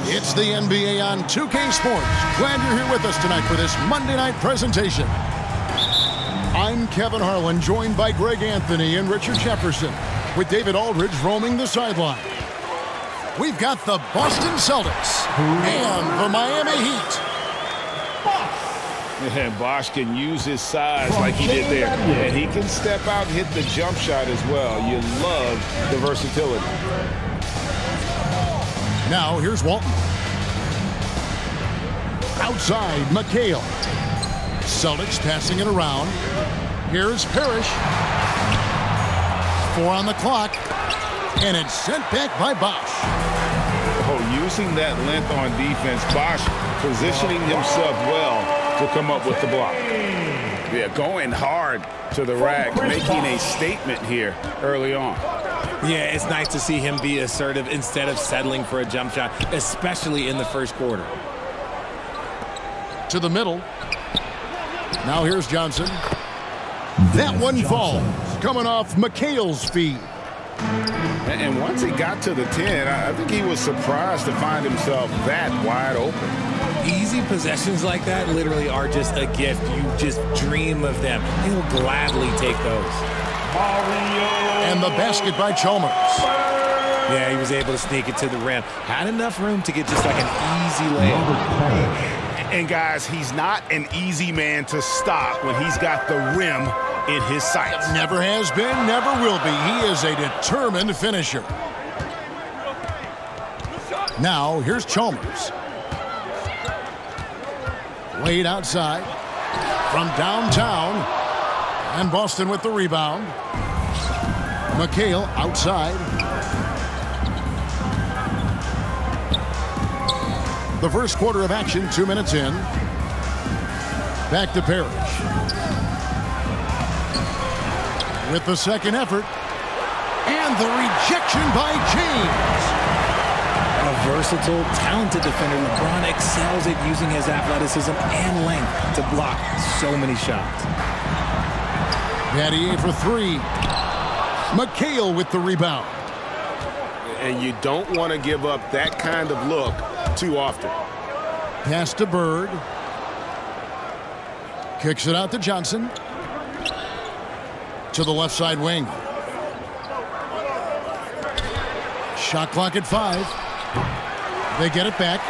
It's the NBA on 2K Sports. Glad you're here with us tonight for this Monday night presentation. I'm Kevin Harlan, joined by Greg Anthony and Richard Jefferson, with David Aldridge roaming the sideline. We've got the Boston Celtics and the Miami Heat. And Bosh can use his size like he did there. And he can step out and hit the jump shot as well. You love the versatility. Now here's Walton. Outside, McHale. Celtics passing it around. Here's Parrish. 4 on the clock. And it's sent back by Bosh. Oh, using that length on defense, Bosh positioning himself well to come up with the block. Yeah, going hard to the rack, making a statement here early on. Yeah, it's nice to see him be assertive instead of settling for a jump shot, especially in the first quarter. To the middle. Now here's Johnson. That one falls, coming off McHale's feet. And once he got to the 10, I think he was surprised to find himself that wide open. Easy possessions like that literally are just a gift. You just dream of them. He'll gladly take those. And the basket by Chalmers. Yeah, he was able to sneak it to the rim. Had enough room to get just like an easy layup. And guys, he's not an easy man to stop when he's got the rim in his sights. Never has been, never will be. He is a determined finisher. Now, here's Chalmers. Wade outside from downtown. And Boston with the rebound. McHale outside. The first quarter of action, 2 minutes in. Back to Parrish. With the second effort. And the rejection by James. A versatile, talented defender. LeBron excels at using his athleticism and length to block so many shots. Battier for 3. McHale with the rebound. And you don't want to give up that kind of look too often. Pass to Bird. Kicks it out to Johnson. To the left side wing. Shot clock at 5. They get it back.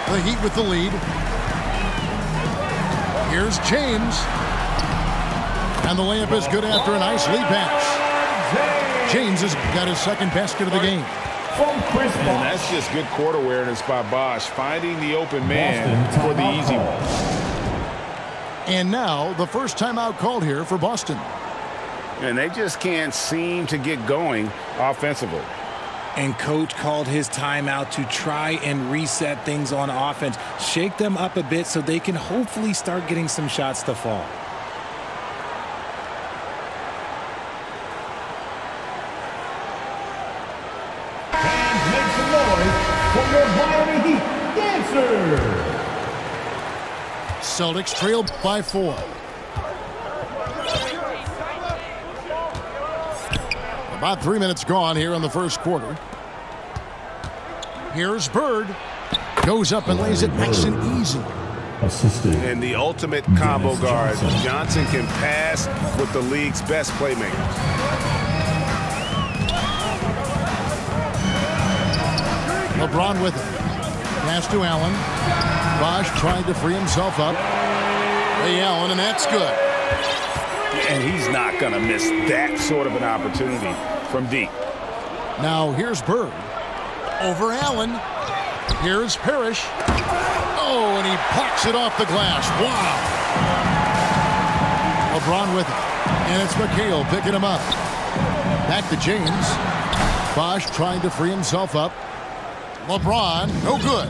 The Heat with the lead. Here's James. And the layup is good after a nice lead pass. James has got his second basket of the game. And that's just good court awareness by Bosh, finding the open man for the easy one. And now the first timeout called here for Boston. And they just can't seem to get going offensively. And coach called his timeout to try and reset things on offense. Shake them up a bit so they can hopefully start getting some shots to fall. And make some noise for your Miami Heat dancers. Celtics trail by 4. About 3 minutes gone here in the first quarter. Here's Bird. Goes up and lays it nice and easy. Assisted. And the ultimate combo guard. Johnson can pass with the league's best playmakers. LeBron with it. Pass to Allen. Bosh trying to free himself up. Hey, Allen, and that's good. And he's not going to miss that sort of an opportunity from deep. Now here's Bird. Over Allen. Here's Parrish. Oh, and he pocks it off the glass. Wow. LeBron with it. And it's McHale picking him up. Back to James. Bosh trying to free himself up. LeBron, no good.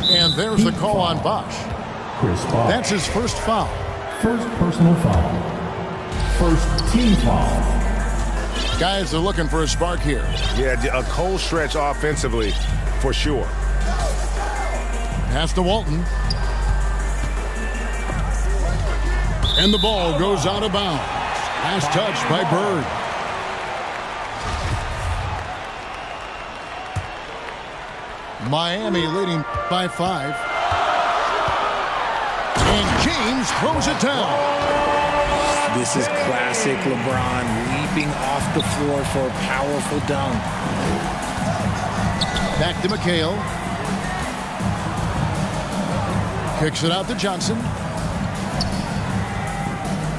And there's the call on Bosh. That's his first foul. First personal foul. First team foul. Guys are looking for a spark here. Yeah, a cold stretch offensively for sure. Pass to Walton. And the ball goes out of bounds. Last touch by Bird. Miami leading by 5. And James throws it down. This is classic LeBron, leaping off the floor for a powerful dunk. Back to McHale. Kicks it out to Johnson.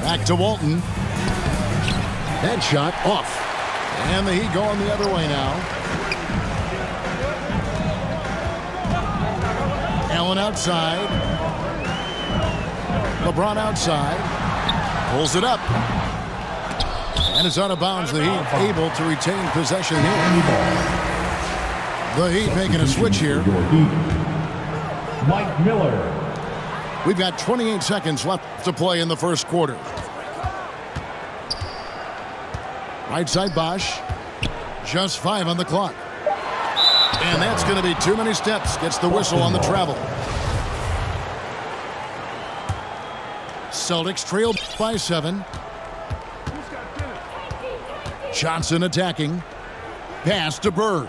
Back to Walton. That shot off. And the Heat going the other way now. Allen outside. LeBron outside. Pulls it up. And it's out of bounds. The Heat able to retain possession here. The Heat making a switch here. Mike Miller. We've got 28 seconds left to play in the first quarter. Right side Bosch. Just 5 on the clock. And that's going to be too many steps. Gets the whistle on the travel. Celtics trail by 7. Johnson attacking. Pass to Bird.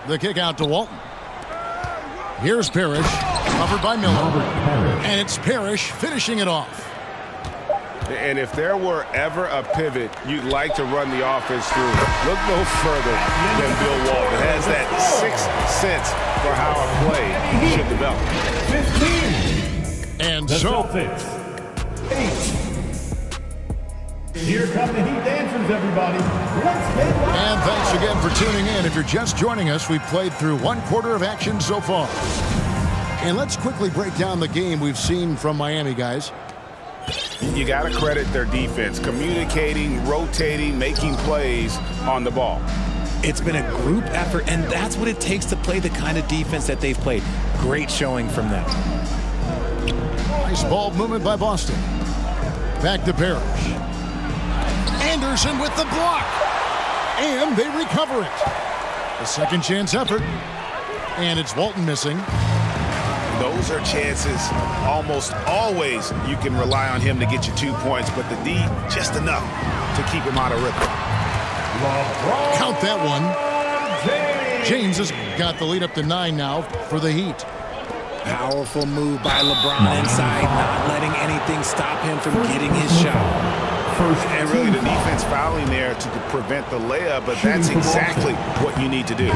The kick out to Walton. Here's Parrish. Covered by Miller. And it's Parrish finishing it off. And if there were ever a pivot you'd like to run the offense through, look no further than Bill Walton. Has that 6th sense for how a play should develop. 15. And The so Celtics. 8. Here come the Heat dancers, everybody. Let's get loud. And thanks again for tuning in. If you're just joining us, we've played through 1 quarter of action so far. And let's quickly break down the game we've seen from Miami, guys. You got to credit their defense, communicating, rotating, making plays on the ball. It's been a group effort, and that's what it takes to play the kind of defense that they've played. Great showing from them. Nice ball movement by Boston. Back to Parrish. Anderson with the block. And they recover it. A second chance effort. And it's Walton missing. Those are chances almost always you can rely on him to get you 2 points, but the D just enough to keep him out of rhythm. Count that one. James has got the lead up to 9 now for the Heat. Powerful move by LeBron inside, not letting anything stop him from getting his shot. And really the defense fouling there to prevent the layup, but that's exactly what you need to do.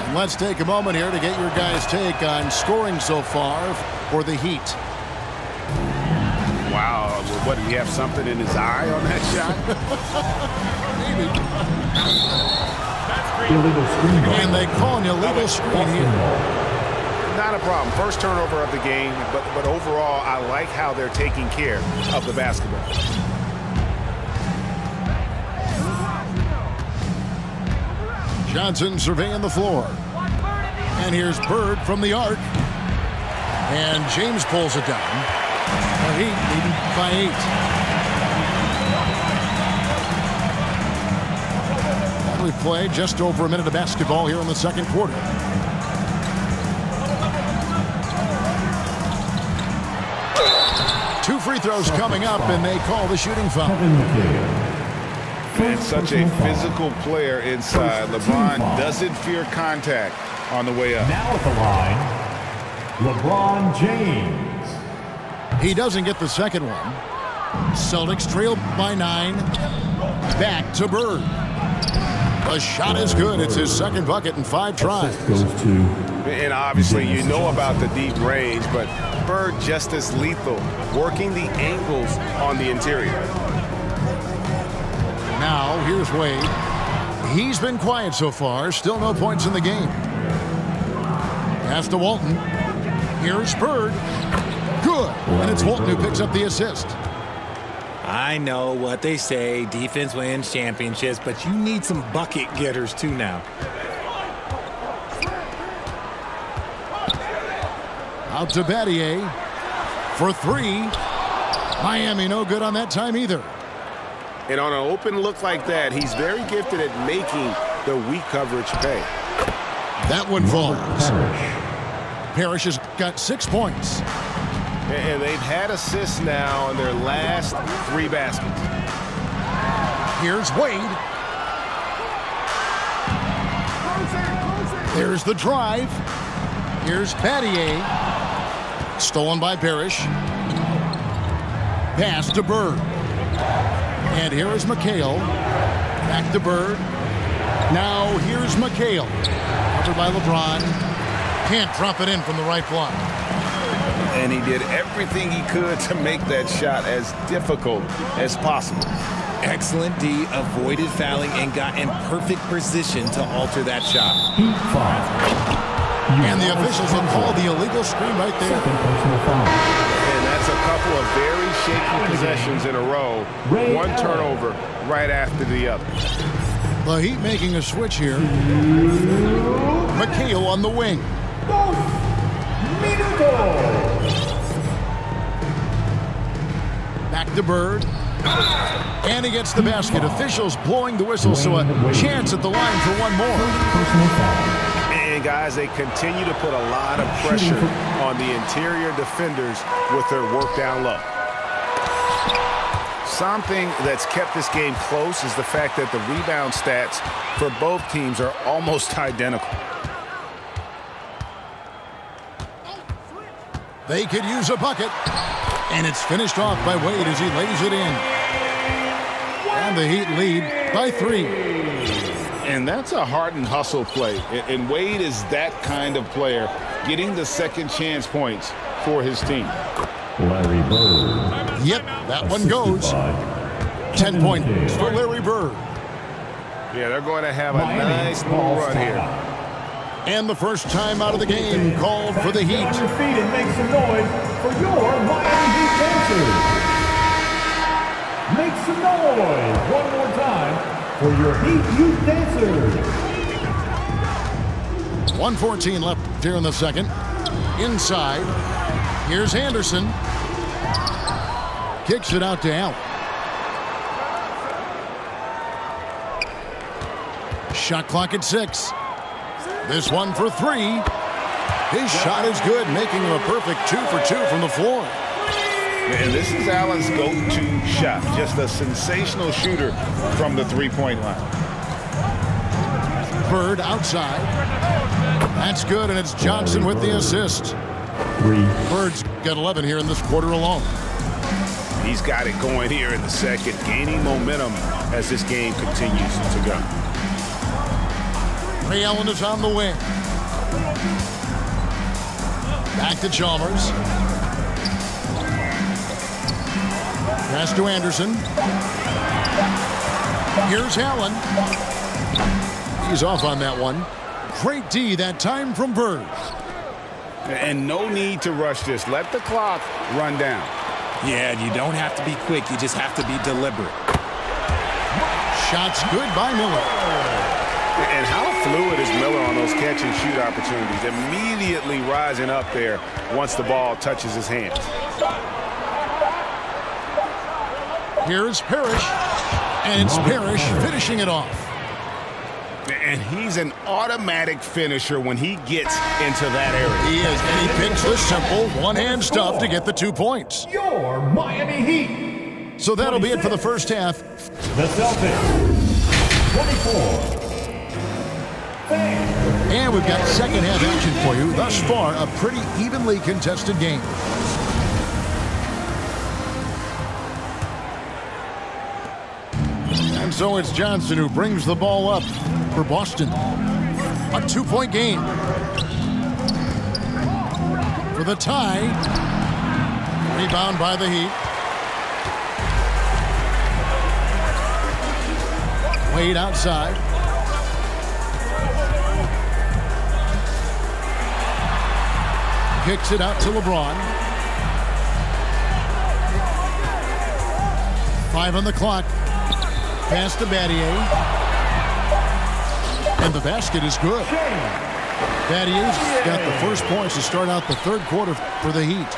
And let's take a moment here to get your guys' take on scoring so far for the Heat. Wow, what, did he have something in his eye on that shot? Maybe. Illegal screen. And they call an illegal screen here. Not a problem. First turnover of the game, but overall, I like how they're taking care of the basketball. Johnson surveying the floor. And here's Bird from the arc. And James pulls it down. The Heat leading by 8. We've played just over a minute of basketball here in the second quarter. Two free throws coming up, and they call the shooting foul. And such a physical player inside. LeBron doesn't fear contact on the way up. Now at the line, LeBron James. He doesn't get the second one. Celtics trail by 9. Back to Bird. The shot is good. It's his second bucket in 5 tries. And obviously you know about the deep range, but Bird just as lethal, working the angles on the interior. Now here's Wade. He's been quiet so far. Still no points in the game. Pass to Walton. Here's Bird. Good. And it's Walton who picks up the assist. I know what they say, defense wins championships, but you need some bucket getters too now. Out to Battier for 3. Miami no good on that time either. And on an open look like that, he's very gifted at making the weak coverage pay. That one falls. Parrish has got 6 points. And they've had assists now in their last 3 baskets. Here's Wade. There's the drive. Here's Battier. Stolen by Parrish. Pass to Bird. And here is McHale. Back to Bird. Now here's McHale. Covered by LeBron. Can't drop it in from the right block. And he did everything he could to make that shot as difficult as possible. Excellent D, avoided fouling and got in perfect position to alter that shot. Heat foul. And the officials will call the illegal screen right there. Second personal foul. And that's a couple of very shaky possessions in a row. One turnover right after the other. The Heat making a switch here. McHale on the wing. Back to Bird. And he gets the basket. Officials blowing the whistle, so a chance at the line for one more. And guys, they continue to put a lot of pressure on the interior defenders with their work down low. Something that's kept this game close is the fact that the rebound stats for both teams are almost identical. They could use a bucket. And it's finished off by Wade as he lays it in. And the Heat lead by 3. And that's a heart and hustle play. And Wade is that kind of player, getting the second chance points for his team. Larry Bird. Yep, that one goes. 10 points for Larry Bird. Yeah, they're going to have a nice little run here. And the first time out of the game called for the Heat. On your feet and make some noise for your Miami Heat dancers. Make some noise one more time for your Heat youth dancers. 1:14 left here in the second. Inside. Here's Anderson. Kicks it out to Allen. Shot clock at 6. This one for 3. His shot is good, making him a perfect 2 for 2 from the floor. And this is Allen's go-to shot. Just a sensational shooter from the three-point line. Bird outside. That's good, and it's Johnson with the assist. 3. Bird's got 11 here in this quarter alone. He's got it going here in the second, gaining momentum as this game continues to go. Ray Allen is on the wing. Back to Chalmers. Pass to Anderson. Here's Allen. He's off on that one. Great D that time from Bird. And no need to rush this. Let the clock run down. Yeah, you don't have to be quick. You just have to be deliberate. Shots good by Miller. And how fluid is Miller on those catch-and-shoot opportunities, immediately rising up there once the ball touches his hands. Here's Parrish, and it's Parrish finishing it off. And he's an automatic finisher when he gets into that area. He is, and he picks the simple one-hand stuff to get the 2 points. Your Miami Heat. So that'll be it for the first half. The Celtics. 24. And we've got second half action for you. Thus far, a pretty evenly contested game. And so it's Johnson who brings the ball up for Boston. A 2-point game. For the tie. Rebound by the Heat. Wade outside. Kicks it out to LeBron. 5 on the clock. Pass to Battier. And the basket is good. Battier's got the first points to start out the third quarter for the Heat.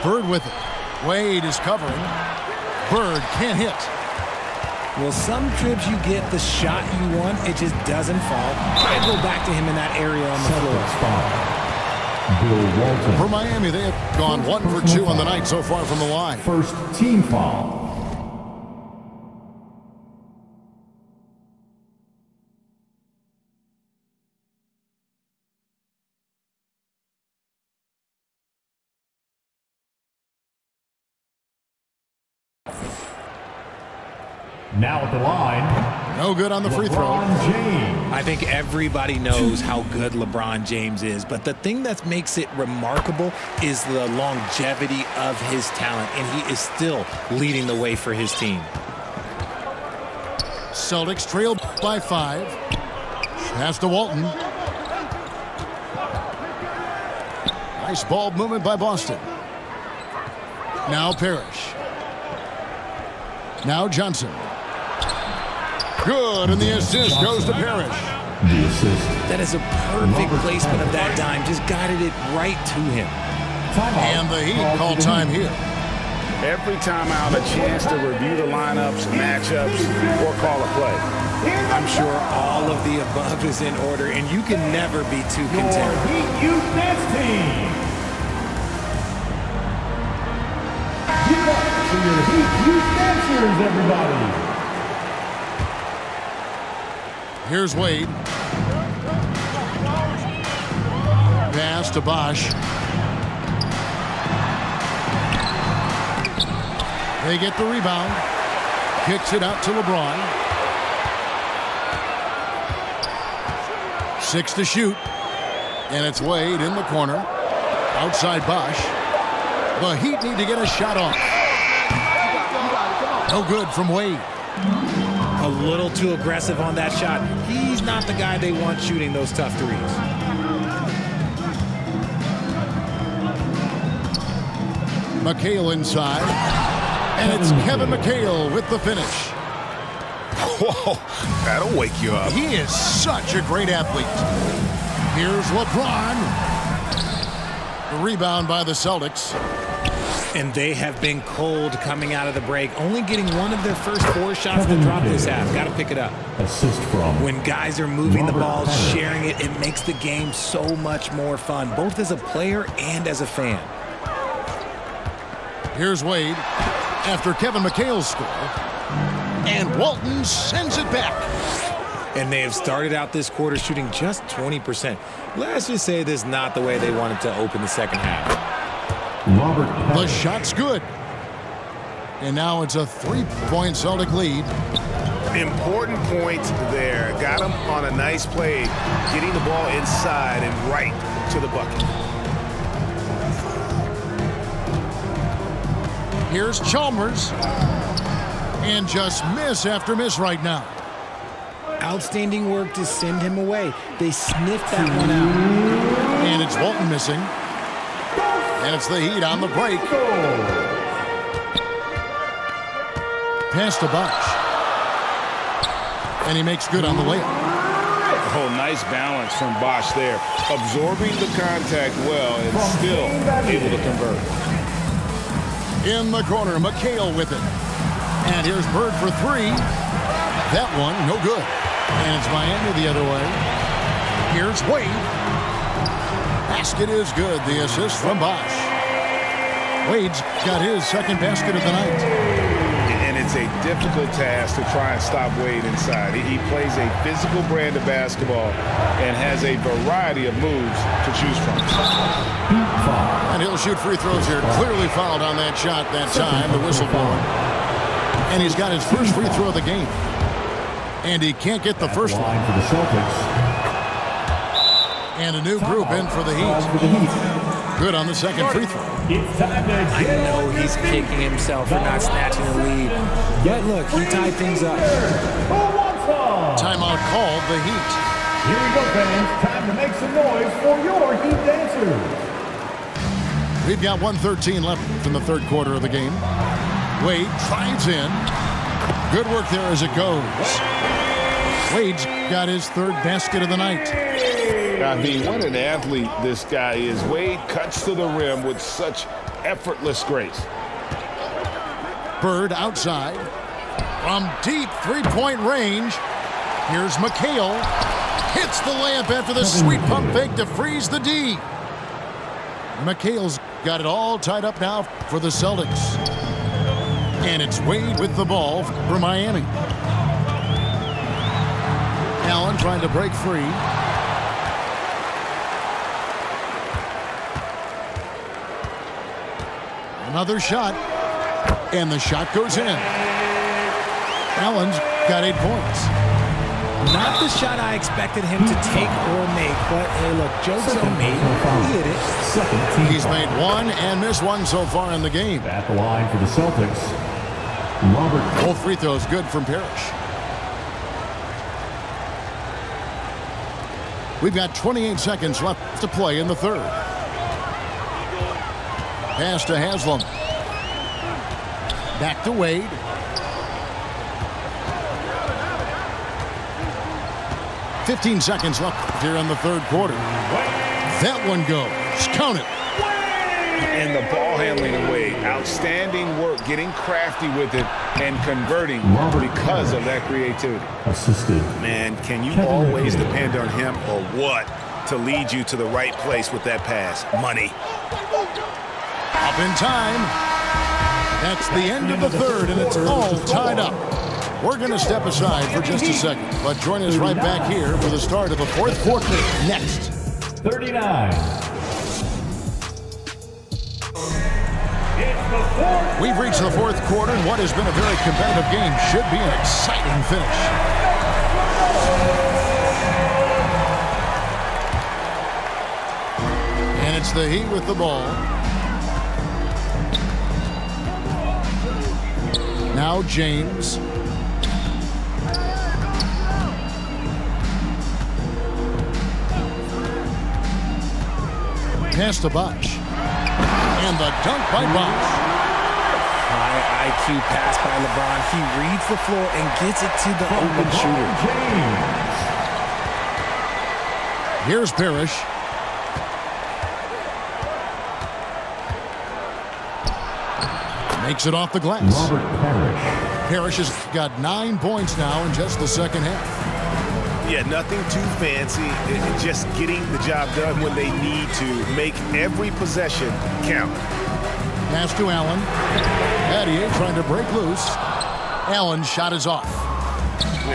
Bird with it. Wade is covering. Bird can't hit. Well, some trips you get the shot you want, it just doesn't fall. Try to go back to him in that area on the floor. Bill Walton. For Miami, they have gone 1 for 2 on the night so far from the line. First team foul. Now at the line, no good on the free throw. James. I think everybody knows how good LeBron James is, but the thing that makes it remarkable is the longevity of his talent, and he is still leading the way for his team. Celtics trail by 5. Pass to Walton. Nice ball movement by Boston. Now Parrish. Now Johnson. Good, and the assist goes to Parrish. The assist. That is a perfect placement of that dime. Just guided it right to him. And the Heat call time here. Every timeout, a chance to review the lineups, matchups, or call a play. I'm sure all of the above is in order, and you can never be too content. Heat Youth Dance Team. Give up for your Heat Youth Dancers, everybody. Here's Wade. Pass to Bosch. They get the rebound. Kicks it out to LeBron. 6 to shoot. And it's Wade in the corner. Outside Bosch. The Heat need to get a shot off. No good from Wade. A little too aggressive on that shot. He's not the guy they want shooting those tough threes. McHale inside. And it's Kevin McHale with the finish. Whoa, that'll wake you up. He is such a great athlete. Here's LeBron. The rebound by the Celtics. And they have been cold coming out of the break, only getting one of their first 4 shots to drop this half. Got to pick it up. Assist from. When guys are moving the ball, sharing it, it makes the game so much more fun, both as a player and as a fan. Here's Wade after Kevin McHale's score. And Walton sends it back. And they have started out this quarter shooting just 20%. Let's just say this is not the way they wanted to open the second half. The shot's good. And now it's a 3-point Celtic lead. Important point there. Got him on a nice play, getting the ball inside and right to the bucket. Here's Chalmers. And just miss after miss right now. Outstanding work to send him away. They sniffed that one out. And it's Walton missing. And it's the Heat on the break. Pass to Bosch. And he makes good on the layup. Oh, nice balance from Bosch there. Absorbing the contact well and still able to convert. In the corner, McHale with it. And here's Bird for 3. That one, no good. And it's Miami the other way. Here's Wade. Basket is good. The assist from Bosch. Wade's got his second basket of the night. And it's a difficult task to try and stop Wade inside. He plays a physical brand of basketball and has a variety of moves to choose from. And he'll shoot free throws here. Clearly fouled on that shot that time. The whistle blowing. And he's got his first free throw of the game. And he can't get the first one. For the Celtics. And a new group in for the Heat. Good on the second free throw. I know he's kicking himself for not snatching the lead. But look, he tied things up. Timeout called the Heat. Here we go, fans. Time to make some noise for your Heat dancers. We've got 1:13 left in the third quarter of the game. Wade drives in. Good work there as it goes. Wade's got his third basket of the night. I mean, what an athlete this guy is. Wade cuts to the rim with such effortless grace. Bird outside. From deep three-point range. Here's McHale. Hits the layup after the sweet pump fake to freeze the D. McHale's got it all tied up now for the Celtics. And it's Wade with the ball for Miami. Allen trying to break free. Another shot. And the shot goes in. Allen's got 8 points. Not the shot I expected him to take or make, but hey, look, joke's on me. He hit it. He's made one and missed one so far in the game. At the line for the Celtics, Robert. Both free throws good from Parrish. We've got 28 seconds left to play in the third. Pass to Haslam. Back to Wade. "15 seconds left here in the third quarter. That one goes. Count it. And the ball handling away. Outstanding work getting crafty with it and converting because of that creativity. Assisted. Man, can you always depend on him or what to lead you to the right place with that pass? Money. Up in time. That's the end of the third, and it's all tied up. We're going to step aside for just a second, but join us right back here for the start of the fourth quarter next. 39. We've reached the fourth quarter, and what has been a very competitive game should be an exciting finish. And it's the Heat with the ball. Now James. Pass to Bosh. And the dunk by Bosh. High IQ pass by LeBron. He reads the floor and gets it to the open shooter. Here's Parrish. Makes it off the glass. Robert Parrish. Parrish has got 9 points now in just the second half. Yeah, nothing too fancy. Just getting the job done when they need to. Make every possession count. Pass to Allen. Battier trying to break loose. Allen's shot is off.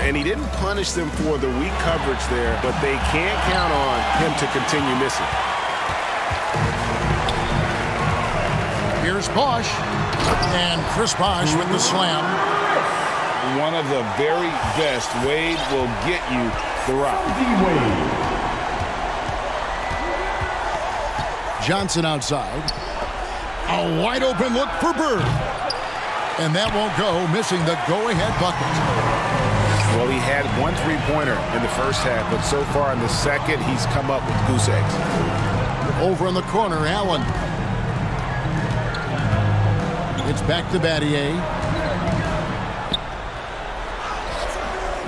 And he didn't punish them for the weak coverage there, but they can't count on him to continue missing. Here's Bosh. And Chris Bosh with the slam. One of the very best. Wade will get you the rock. Johnson outside. A wide open look for Bird. And that won't go, missing the go-ahead bucket. Well, he had one three-pointer in the first half, but so far in the second, he's come up with goose eggs. Over in the corner, Allen. It's back to Battier.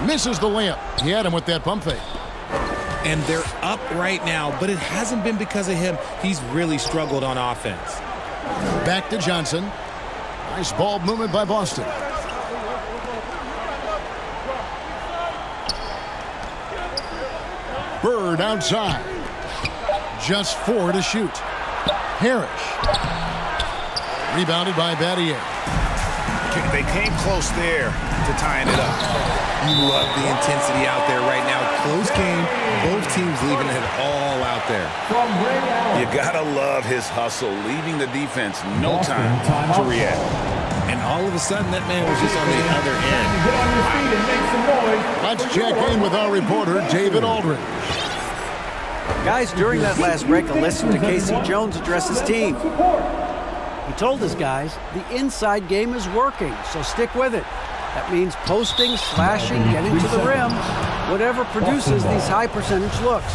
Misses the layup. He had him with that pump fake. And they're up right now, but it hasn't been because of him. He's really struggled on offense. Back to Johnson. Nice ball movement by Boston. Bird outside. Just 4 to shoot. Parrish. Rebounded by Battier. They came close there to tying it up. You love the intensity out there right now. Close game. Both teams leaving it all out there. You gotta love his hustle, leaving the defense no time to react. And all of a sudden, that man was just on the other end. Let's check in with our reporter, David Aldridge. Guys, during that last break, I listened to Casey Jones address his team. He told his guys the inside game is working, so stick with it. That means posting, slashing, getting to the rim, whatever produces these high percentage looks.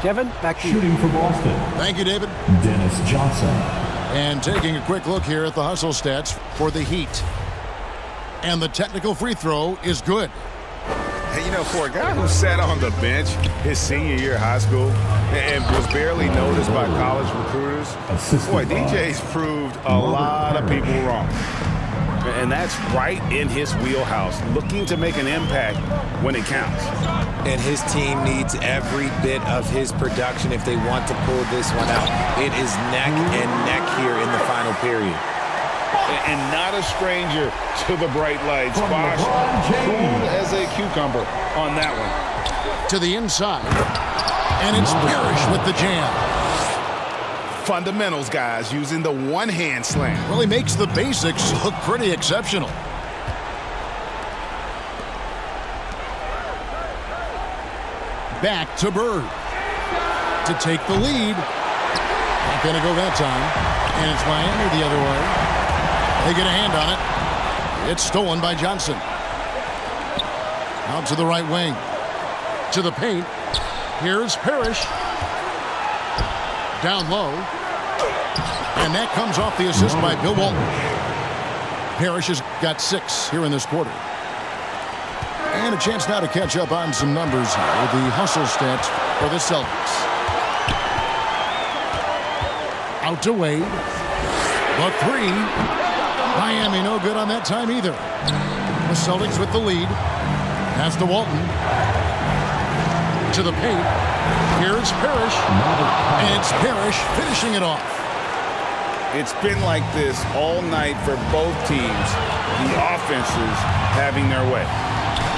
Kevin, back to you. Shooting for Boston. Thank you, David. Dennis Johnson. And taking a quick look here at the hustle stats for the Heat. And the technical free throw is good. And, you know, for a guy who sat on the bench his senior year of high school and was barely noticed by college recruiters, boy, DJ's proved a lot of people wrong. And that's right in his wheelhouse, looking to make an impact when it counts. And his team needs every bit of his production if they want to pull this one out. It is neck and neck here in the final period. And not a stranger to the bright lights. Bosh, cool as a cucumber on that one. To the inside. And it's Parrish with the jam. Fundamentals, guys, using the one-hand slam. Well, he makes the basics look pretty exceptional. Back to Bird to take the lead. Not going to go that time. And it's Miami the other way. They get a hand on it. It's stolen by Johnson. Out to the right wing. To the paint. Here's Parrish. Down low. And that comes off the assist by Bill Walton. Parrish has got 6 here in this quarter. And a chance now to catch up on some numbers here with the hustle stats for the Celtics. Out to Wade. The 3. Miami no good on that time either. The Celtics with the lead. Pass to Walton. To the paint. Here's Parrish. And it's Parrish finishing it off. It's been like this all night for both teams. The offenses having their way.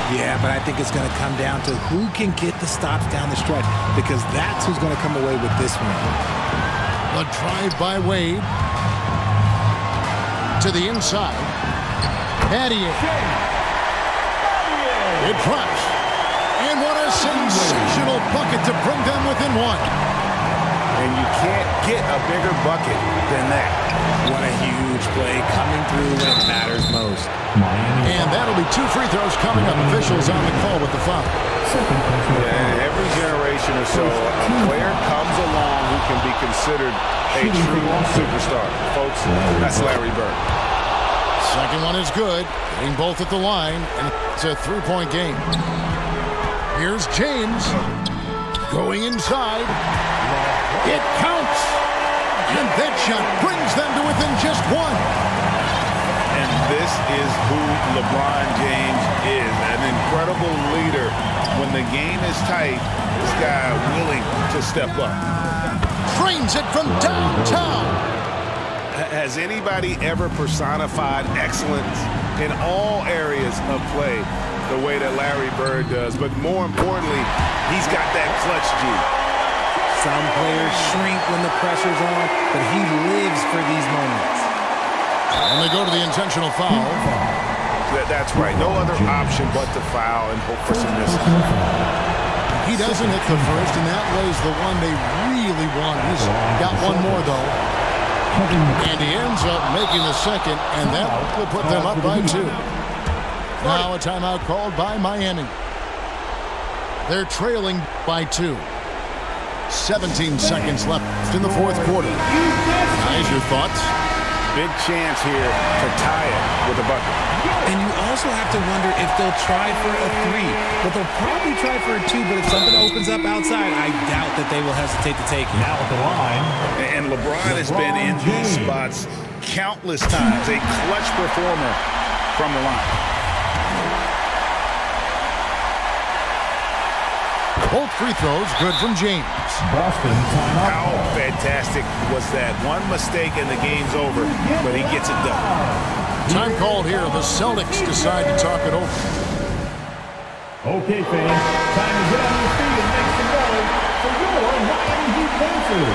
Yeah, but I think it's going to come down to who can get the stops down the stretch, because that's who's going to come away with this one. The drive by Wade. To the inside. Battier. It drops. And what a sensational bucket to bring them within 1. And you can't get a bigger bucket than that. What a huge play coming through when it matters most. And that'll be 2 free throws coming up. Officials on the call with the foul. Yeah, every generation or so, a player comes along who can be considered a true superstar. Folks, that's Larry Bird. Second one is good. Getting both at the line. And it's a 3-point game. Here's James. Going inside. It counts. And that shot brings them to within just 1. And this is who LeBron James is. An incredible leader. When the game is tight, this guy willing to step up. Drains it from downtown. Has anybody ever personified excellence in all areas of play the way that Larry Bird does? But more importantly, he's got that clutch G. Some players shrink when the pressure's on, but he lives for these moments. And they go to the intentional foul. That's right. No other option but to foul and hope for some misses. He doesn't hit the first, and that was the one they really want. He's got one more, though. And he ends up making the second, and that will put them up by 2. Now a timeout called by Miami. They're trailing by 2. 17 seconds left in the 4th quarter. Guys, your thoughts? Big chance here to tie it with a bucket. And you also have to wonder if they'll try for a 3. But they'll probably try for a 2. But if something opens up outside, I doubt that they will hesitate to take it. Now at the line. And LeBron has been in these spots countless times. A clutch performer from the line. Both free throws good from James. Boston timeout. How fantastic was that? One mistake and the game's over, but he gets it done. Time called here. The Celtics decide to talk it over. Okay, fans. Time to get on your feet and make some noise for your Miami Heat dancers.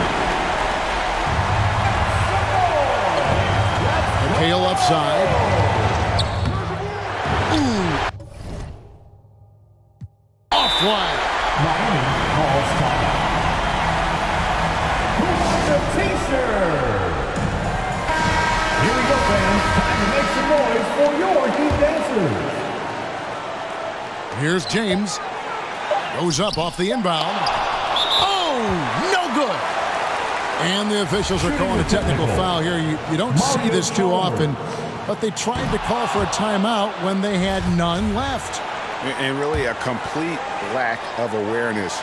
McHale left side. Offline. Miami calls time. Who wants a t-shirt? Here we go, fans. Time to make some noise for your Heat dancers. Here's James. Goes up off the inbound. Oh, no good. And the officials are calling a technical foul here. You don't see this too often, but they tried to call for a timeout when they had none left. And really a complete lack of awareness.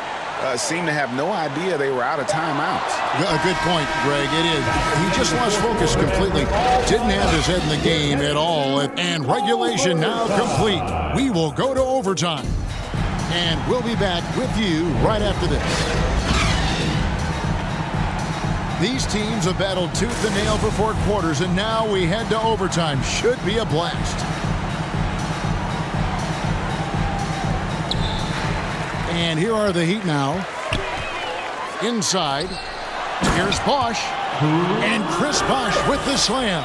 Seemed to have no idea they were out of timeouts. A good point, Greg. It is. He just lost focus completely. Didn't have his head in the game at all. And regulation now complete. We will go to overtime. And we'll be back with you right after this. These teams have battled tooth and nail for 4 quarters, and now we head to overtime. Should be a blast. And here are the Heat now. Inside. Here's Bosh. And Chris Bosh with the slam.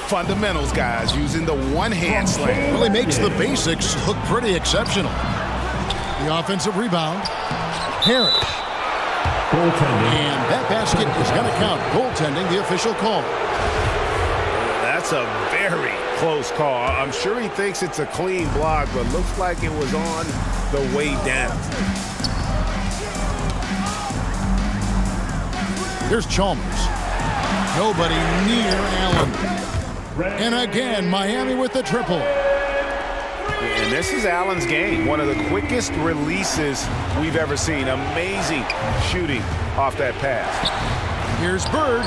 Fundamentals, guys, using the one-hand slam. Really makes the basics look pretty exceptional. The offensive rebound. Parrish. Goaltending. And that basket is going to count. Goaltending, the official call. That's a very close call. I'm sure he thinks it's a clean block, but looks like it was on the way down. Here's Chalmers. Nobody near Allen. And again, Miami with the triple. And this is Allen's game. One of the quickest releases we've ever seen. Amazing shooting off that pass. Here's Bird.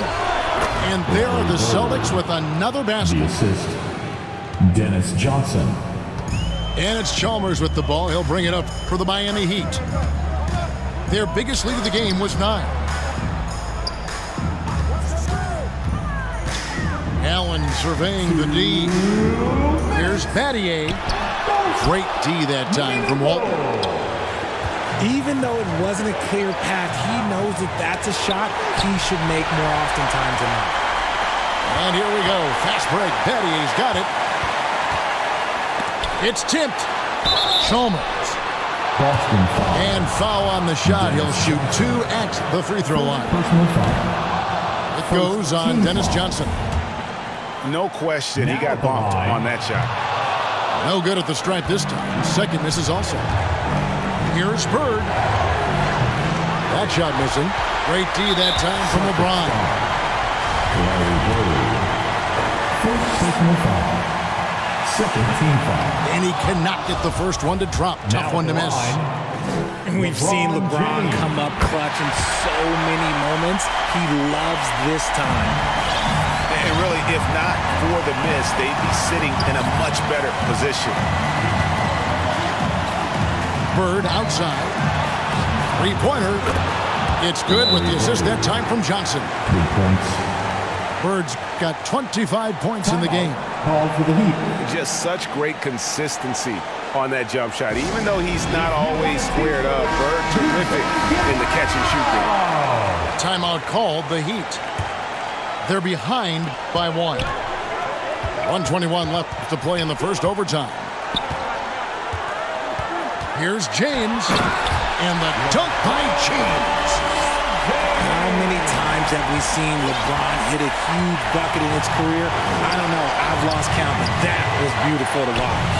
And there are the Celtics with another basket. The assist, Dennis Johnson. And it's Chalmers with the ball. He'll bring it up for the Miami Heat. Their biggest lead of the game was 9. Allen surveying the D. Here's Battier. Great D that time from Walton. Even though it wasn't a clear path, he knows that that's a shot he should make more often times than not. And here we go. Fast break. Battier's got it. It's tipped. Chalmers. Boston foul. And foul on the shot. He'll shoot 2 at the free throw line. Personal foul. It goes on Dennis Johnson. No question, he got bumped on that shot. No good at the stripe this time. Second misses also. Here's Bird. That shot missing. Great D that time from LeBron. First personal foul. Second team foul. And he cannot get the first one to drop. Tough one to miss. And we've seen LeBron come up clutch in so many moments. He loves this time. And really, if not for the miss, they'd be sitting in a much better position. Bird outside. Three-pointer. It's good with the assist that time from Johnson. 3 points. Bird's got 25 points in the game. Called for the Heat. Just such great consistency on that jump shot. Even though he's not always squared up, Bird terrific in the catch and shoot game. Timeout called, the Heat. They're behind by 1. 1:21 left to play in the first overtime. Here's James. And the dunk by James. How many times have we seen LeBron hit a huge bucket in his career? I don't know. I've lost count, but that was beautiful to watch.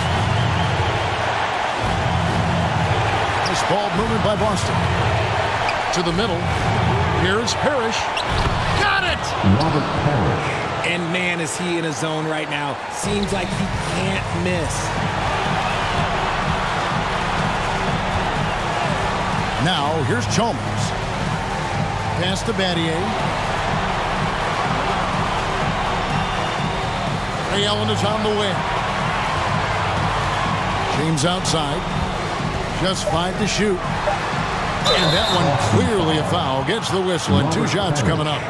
Nice ball movement by Boston. To the middle. Here's Parrish. Got it! Robert Parrish. And man, is he in a zone right now. Seems like he can't miss. Now, here's Chalmers. Pass to Battier. Ray Allen is on the wing. James outside. Just 5 to shoot. And that one clearly a foul. Gets the whistle and 2 shots coming up.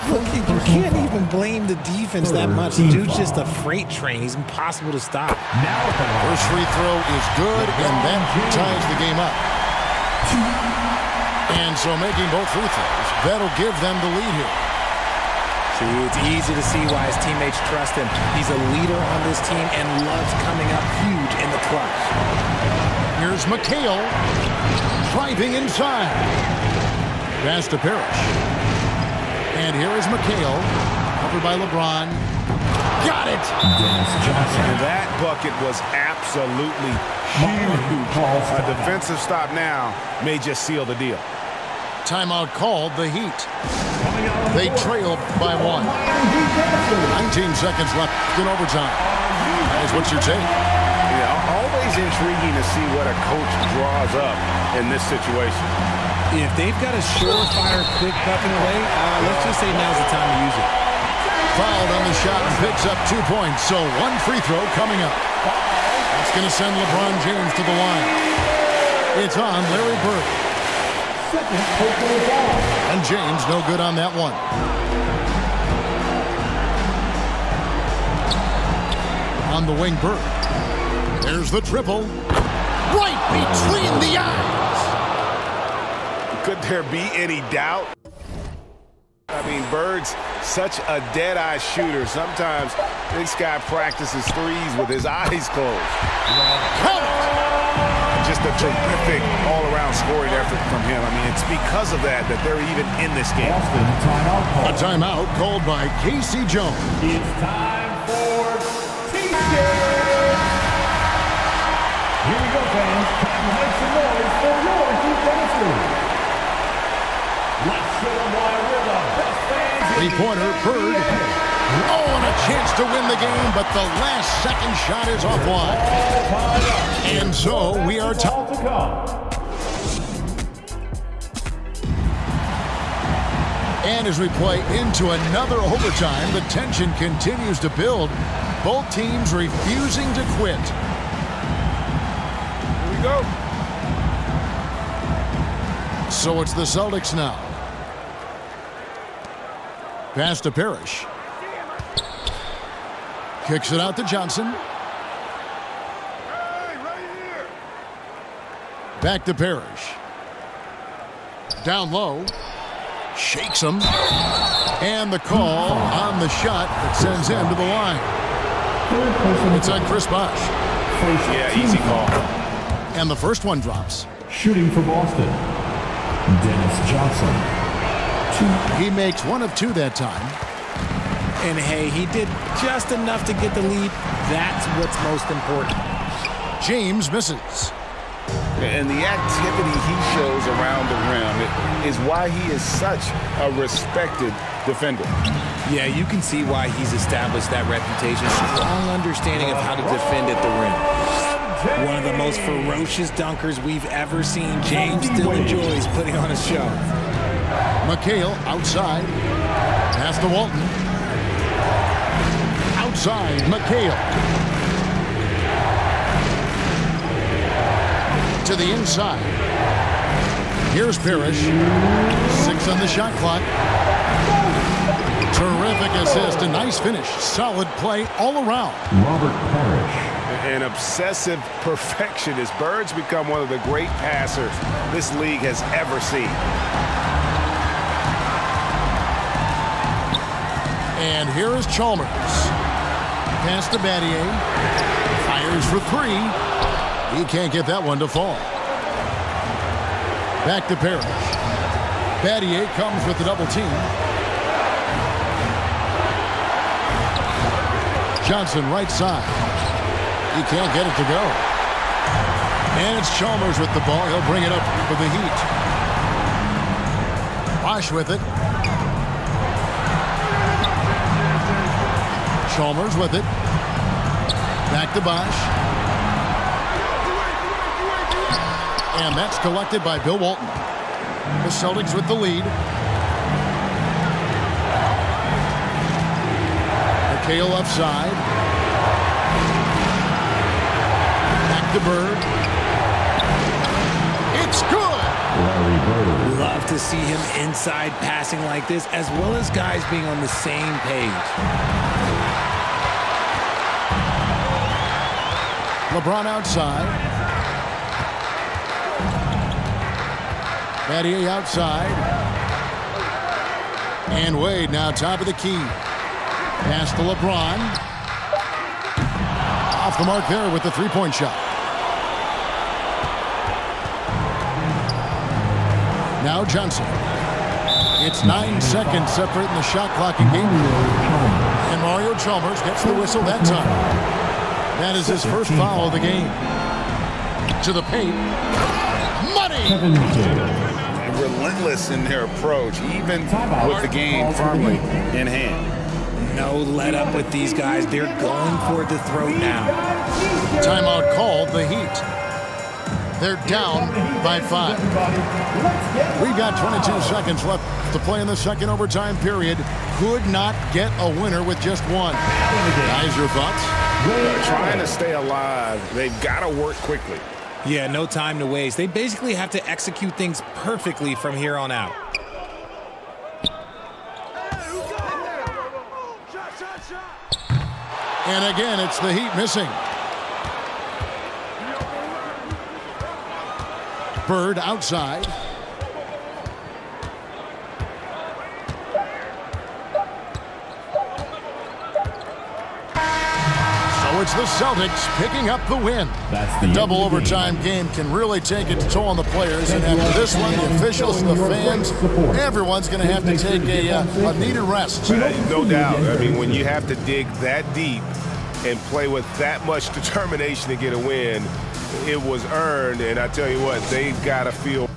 Look, you can't even blame the defense that much. The dude's just a freight train. He's impossible to stop. First free throw is good, and that ties the game up. And so making both free throws, that'll give them the lead here. See, it's easy to see why his teammates trust him. He's a leader on this team and loves coming up huge in the clutch. Here's McHale driving inside. Pass to Parrish. And here is McHale, covered by LeBron. Got it! And that bucket was absolutely huge. A defensive stop now may just seal the deal. Timeout called, the Heat. They trailed by 1. 19 seconds left in overtime. Guys, what's your take? You know, always intriguing to see what a coach draws up in this situation. If they've got a surefire, quick bucket away, let's just say now's the time to use it. Fouled on the shot and picks up 2 points, so 1 free throw coming up. That's going to send LeBron James to the line. It's on Larry Bird. And James no good on that one. On the wing, Bird. There's the triple. Right between the eyes. Could there be any doubt? I mean, Bird's such a dead-eye shooter. Sometimes this guy practices threes with his eyes closed. Just a terrific all-around scoring effort from him. I mean, it's because of that they're even in this game. A timeout called by Casey Jones. It's time for T-shirt. Here we go, fans. Time to make some noise for your Heat dancers. Let's show them why we're the best fans. Three-pointer, Bird. Oh, and a chance to win the game, but the last second shot is offline. And so we are tied. And as we play into another overtime, the tension continues to build. Both teams refusing to quit. Here we go. So it's the Celtics now. Pass to Parrish. Kicks it out to Johnson. Back to Parrish. Down low. Shakes him. And the call on the shot that sends him to the line. It's on Chris Bosh. Yeah, easy call. And the first one drops. Shooting for Boston, Dennis Johnson. He makes one of two that time. And hey, he did just enough to get the lead. That's what's most important. James misses. And the activity he shows around the rim is why he is such a respected defender. Yeah, you can see why he's established that reputation. Strong understanding of how to defend at the rim. One of the most ferocious dunkers we've ever seen. James still enjoys putting on a show. McHale outside. Pass to Walton. Outside, McHale. To the inside. Here's Parrish. 6 on the shot clock. Terrific assist. A nice finish. Solid play all around. Robert Parrish. An obsessive perfectionist. Bird's become one of the great passers this league has ever seen. And here is Chalmers. Pass to Battier. Fires for 3. He can't get that one to fall. Back to Parrish. Battier comes with the double team. Johnson right side. He can't get it to go. And it's Chalmers with the ball. He'll bring it up for the Heat. Bosh with it. Chalmers with it. Back to Bosh. And that's collected by Bill Walton. The Celtics with the lead. McHale left side. Back to Bird. It's good! Love to see him inside passing like this, as well as guys being on the same page. LeBron outside. Battier outside. And Wade now top of the key. Pass to LeBron. Off the mark there with the three-point shot. Now Johnson. It's 9 seconds separating the shot clock and game. And Mario Chalmers gets the whistle that time. That is his first foul of the game. To the paint. Money! Relentless in their approach, even with the game firmly in hand. No let up with these guys. They're going for the throat now. Timeout called the Heat. They're down by 5. We've got 22 seconds left to play in the second overtime period. Could not get a winner with just one. Guys, your thoughts? They're trying to stay alive. They've got to work quickly. Yeah, no time to waste. They basically have to execute things perfectly from here on out. And again, it's the Heat missing. Bird outside. So it's the Celtics picking up the win. The double overtime game can really take its toll on the players, and after this one, the officials, the fans, everyone's going to have to take a needed rest. No doubt. I mean, when you have to dig that deep and play with that much determination to get a win, it was earned, and I tell you what, they've got to feel.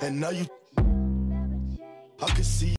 And now I can see